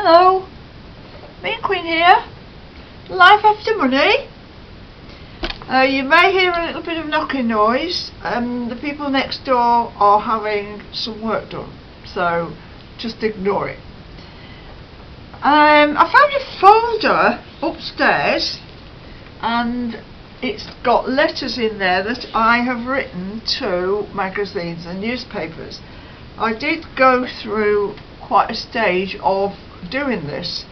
Hello, me and Queen here. Life after money. You may hear a little bit of knocking noise. The people next door are having some work done, so just ignore it. I found a folder upstairs and it's got letters in there that I have written to magazines and newspapers. I did go through quite a stage of doing this.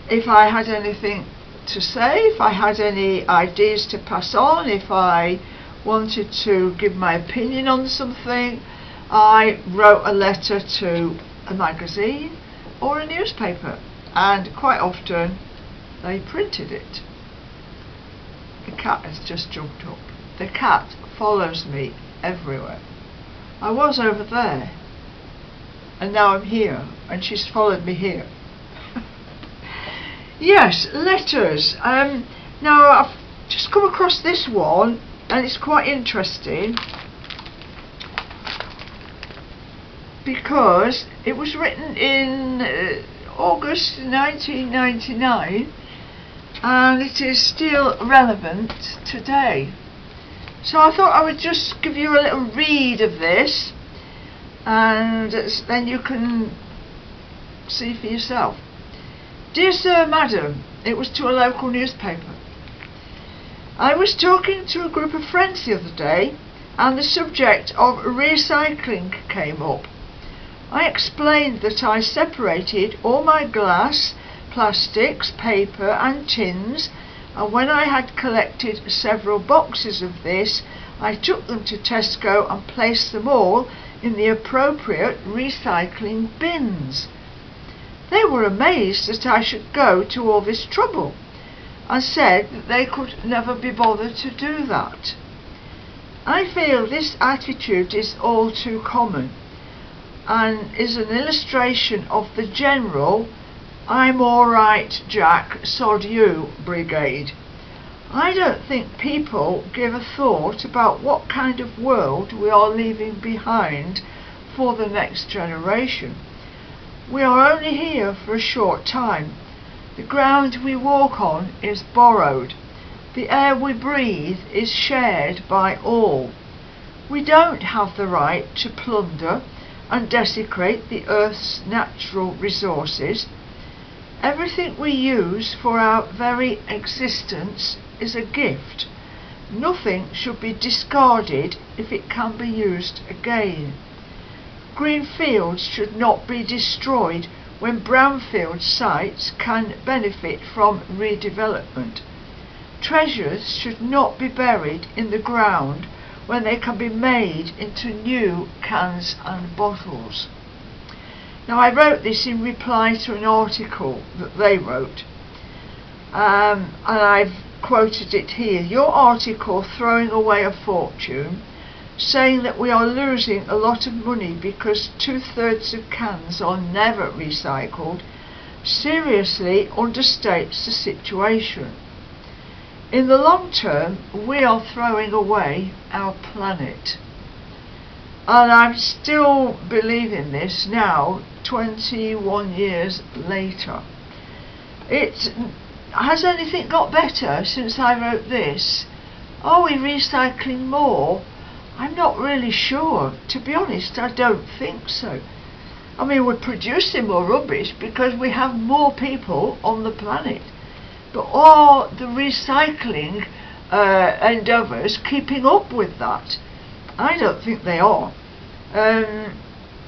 If I had anything to say, if I had any ideas to pass on, if I wanted to give my opinion on something, I wrote a letter to a magazine or a newspaper, and quite often they printed it. The cat has just jumped up. The cat follows me everywhere. I was over there and now I'm here and she's followed me here. Yes, letters. Now I've just come across this one and it's quite interesting because it was written in August 1999 and it is still relevant today. So I thought I would just give you a little read of this and then you can see for yourself. Dear Sir, Madam, it was to a local newspaper. I was talking to a group of friends the other day and the subject of recycling came up. I explained that I separated all my glass, plastics, paper and tins, and when I had collected several boxes of this, I took them to Tesco and placed them all in the appropriate recycling bins. They were amazed that I should go to all this trouble and said that they could never be bothered to do that. I feel this attitude is all too common and is an illustration of the general "I'm alright Jack, sod you" brigade. I don't think people give a thought about what kind of world we are leaving behind for the next generation. We are only here for a short time. The ground we walk on is borrowed. The air we breathe is shared by all. We don't have the right to plunder and desecrate the earth's natural resources. Everything we use for our very existence is a gift. Nothing should be discarded if it can be used again. Green fields should not be destroyed when brownfield sites can benefit from redevelopment. Treasures should not be buried in the ground when they can be made into new cans and bottles. Now I wrote this in reply to an article that they wrote and I've quoted it here. Your article, Throwing Away a Fortune, saying that we are losing a lot of money because 2/3 of cans are never recycled, seriously understates the situation. In the long term, we are throwing away our planet. And I'm still believing this now, 21 years later. Has anything got better since I wrote this? Are we recycling more? I'm not really sure. To be honest, I don't think so. I mean, we're producing more rubbish because we have more people on the planet. But are the recycling endeavours keeping up with that? I don't think they are.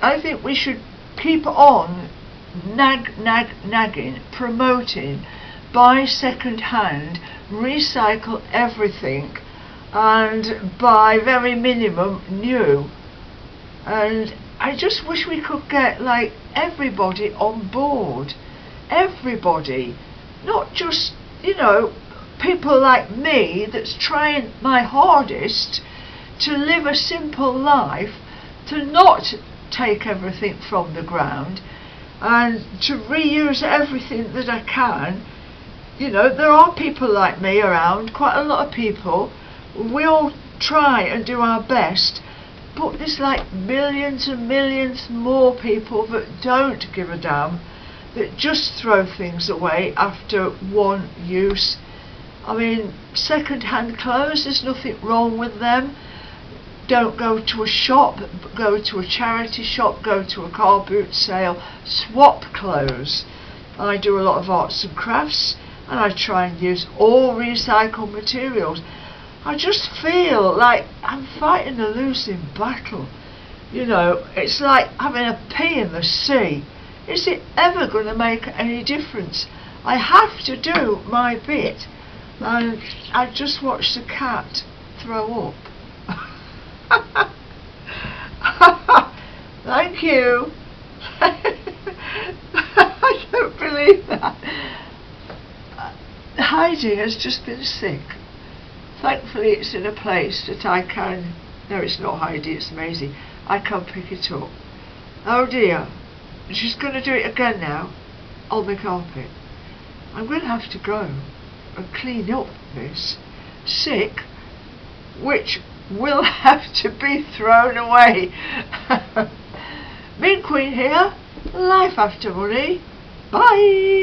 I think we should keep on nagging, promoting, buy second hand, recycle everything, and buy very minimum new. And I just wish we could get like everybody on board. Everybody, not just, people like me that's trying my hardest to live a simple life, to not take everything from the ground and to reuse everything that I can. There are people like me around, quite a lot of people. We all try and do our best, but there's like millions and millions more people that don't give a damn that just throw things away after one use. I mean, second-hand clothes, there's nothing wrong with them. Don't go to a shop, go to a charity shop, go to a car boot sale, swap clothes. I do a lot of arts and crafts, and I try and use all recycled materials. I just feel like I'm fighting a losing battle. You know, it's like having a pea in the sea. Is it ever going to make any difference? I have to do my bit. And I just watched the cat throw up. Thank you. I don't believe that. Heidi has just been sick. Thankfully it's in a place that I can... No, it's not Heidi, it's Mayze. I can pick it up. Oh dear. She's going to do it again now on the carpet. I'm going to have to go and clean up this sick, which will have to be thrown away. Mean Queen here. Life after money. Bye.